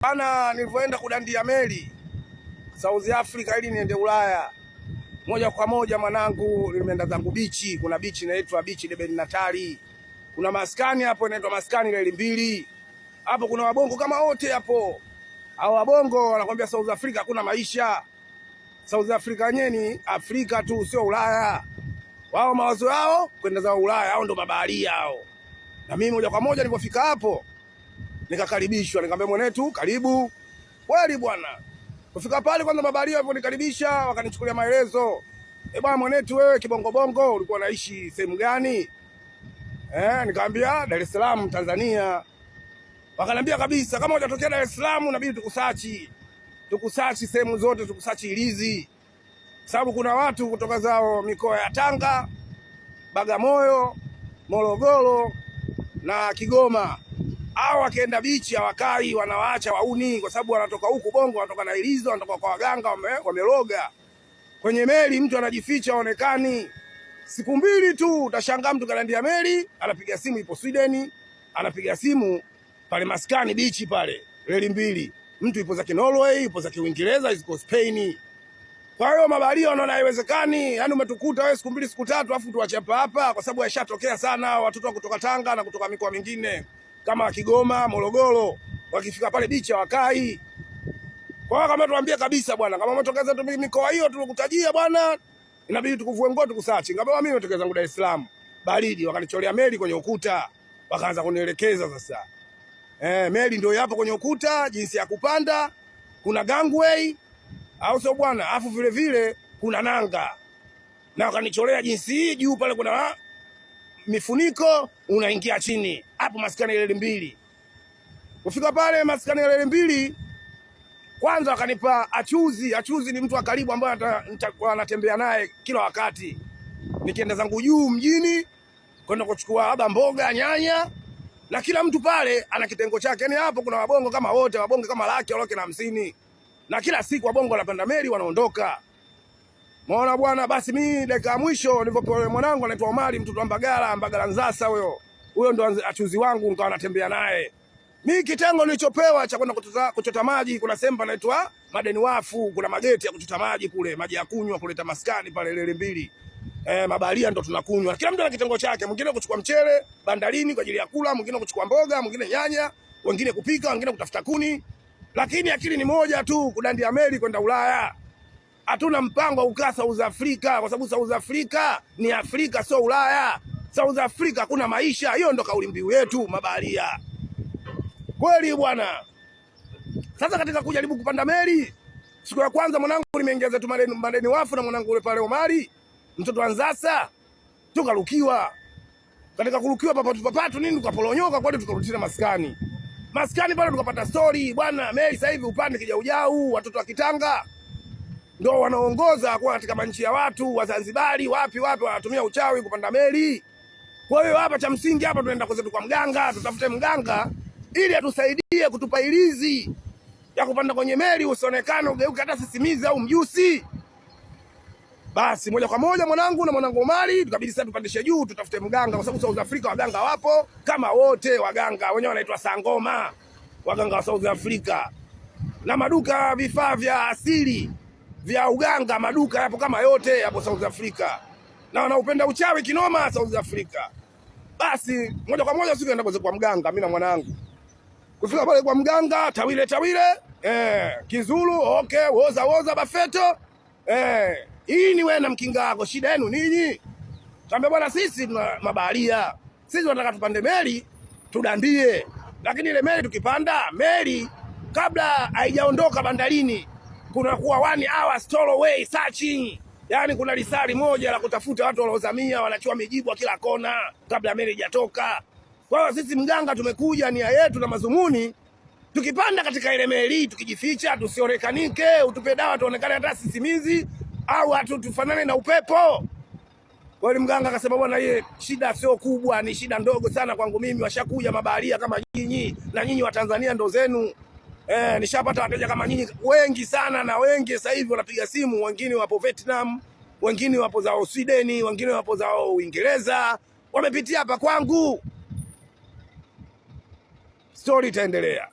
Bana, nilivyoenda kudandia meli South Africa ili niende Ulaya, moja kwa moja mwanangu, nimeenda zangu bichi. Kuna bichi inaitwa bichi Deben Natali, kuna maskani hapo inaitwa maskani Reli Mbili. Hapo kuna wabongo kama wote hapo. Hao wabongo wanakuambia South Africa hakuna maisha. South Africa yenyewe ni Afrika tu, sio Ulaya. Wao mawazo yao kwenda za Ulaya, hao ndo mabaharia hao. Na mimi moja kwa moja nilipofika hapo nikakaribishwa, nikamwambia mwanetu karibu. Kweli bwana. Kufika pale kwanza mabaharia waliponikaribisha wakanichukulia maelezo. Bwana mwanetu, wewe kibongo bongo ulikuwa unaishi sehemu gani? Nikamwambia Dar es Salaam Tanzania. Wakaniambia kabisa kama hujatokea Dar es Salaam inabidi tukusachi. Tukusachi sehemu zote, tukusachi ilizi. Sababu kuna watu kutoka zao mikoa ya Tanga, Bagamoyo, Morogoro na Kigoma. Hao wakienda bichi hawakai, wanawaacha wauni kwa sababu wanatoka huku bongo, wanatoka na ilizo, wanatoka kwa waganga wameloga. Kwenye meli mtu anajificha haonekani. Siku mbili tu utashangaa mtu kalandia meli, anapiga simu ipo Sweden, anapiga simu pale maskani bichi pale Reli Mbili. Mtu ipo za Norway, ipo za Uingereza, ipo Spain. Kwa hiyo mabaharia wanaona haiwezekani, yani umetukuta wewe siku mbili siku tatu afu tuache hapa kwa sababu yashatokea sana watoto kutoka Tanga na kutoka mikoa mingine kama Kigoma, Morogoro, wakifika pale bichi hawakai. Kwa hiyo kama tuambie kabisa bwana, kama umetokeza tu mikoa hiyo tulokutajia bwana, inabidi tukuvue nguo tukusachi. Ngamba mimi nimetokeza zangu Dar es Salaam. Baridi wakanicholea meli kwenye ukuta, wakaanza kunielekeza sasa. Meli ndio hapo kwenye ukuta, jinsi ya kupanda, kuna gangway au sio bwana, afu vile vile kuna nanga. Na wakanicholea jinsi hii, juu pale kuna mifuniko, unaingia chini. Hapo maskani Reli Mbili. Kufika pale maskani Reli Mbili, kwanza wakanipa achuzi. Achuzi ni mtu wa karibu ambaye anatembea naye kila wakati. Nikienda zangu juu mjini kwenda kuchukua haba mboga, nyanya, na kila mtu pale ana kitengo chake. Yaani hapo kuna wabongo kama wote, wabongo kama laki na 50. Na kila siku wabongo wanapanda meli wanaondoka. Maona bwana, basi mimi dakika ya mwisho nilipopewa mwanangu anaitwa Omari, mtoto wa Mbagala Nzasa huyo. Huyo ndo achuzi wangu, nikawa natembea naye. Mimi kitengo nilichopewa cha kwenda kuchota maji, kuna sehemu panaitwa Madeni Wafu, kuna mageti ya kuchota maji kule, maji ya kunywa kuleta maskani pale Reli Mbili. Mabaharia ndo tunakunywa. Kila mtu ana kitengo chake, mwingine kuchukua mchele bandarini kwa ajili ya kula, mwingine kuchukua mboga, mwingine nyanya, wengine kupika, wengine kutafuta kuni. Lakini akili ni moja tu, kudandia meli kwenda Ulaya. Hatuna mpango wa kukaa South Africa kwa sababu South Africa ni Afrika sio Ulaya. South Africa hakuna maisha. Hiyo ndo kauli mbiu yetu mabaharia. Kweli bwana. Sasa katika kujaribu kupanda meli, siku ya kwanza mwanangu nimeingia zetu Madeni Wafu na mwanangu yule pale Omari, mtoto wa Nzasa, tukarukiwa. Katika kurukiwa papatu nini tukapolonyoka kwani tukarutina maskani. Maskani pale tukapata story bwana, meli sasa hivi upande Kijaujau, watoto wa Kitanga ndio wanaongoza kwa katika nchi ya watu wa Zanzibari, wapi wanatumia uchawi kupanda meli. Kwa hiyo hapa cha msingi hapa tunaenda kwetu kwa mganga, tutafute mganga ili atusaidie kutupa ilizi ya kupanda kwenye meli, usionekane ugeuke hata sisimizi au mjusi. Basi moja kwa moja mwanangu na mwanangu Omari tukabidi sasa tupandishe juu, tutafute mganga kwa sababu South Africa waganga wapo kama wote, waganga wenyewe wanaitwa Sangoma, waganga wa South Africa. Na maduka vifaa vya asili vya uganga, maduka yapo kama yote hapo South Africa. Na wanaupenda uchawi kinoma South Africa. Basi moja kwa moja sikuenda kwa mganga mimi na mwanangu. Kufika pale kwa mganga, tawile Kizulu, okay, woza Bafeto. Hii ni wewe na mkinga wako, shida yenu nini? Tuambie bwana, sisi tuna mabaharia. Sisi tunataka tupande meli, tudandie. Lakini ile meli tukipanda, meli kabla haijaondoka bandarini, kuna kuwa 1 hour stowaway searching. Yaani kuna risali moja la kutafuta watu waliozamia, wanachua mijibu kila kona kabla meli haijatoka. Kwa hiyo sisi mganga tumekuja, nia yetu na mazumuni, tukipanda katika ile meli tukijificha tusionekanike, utupe dawa tuonekane hata sisimizi au watu tufanane na upepo. Kwa hiyo mganga akasema bwana, yeye shida sio kubwa, ni shida ndogo sana kwangu mimi, washakuja mabaharia kama nyinyi na nyinyi wa Tanzania ndo zenu. Nishapata wateja kama nyinyi wengi sana, na wengi sasa hivi wanapiga simu, wengine wapo Vietnam, wengine wapo zao Sweden, wengine wapo zao Uingereza, wamepitia hapa kwangu. Story itaendelea.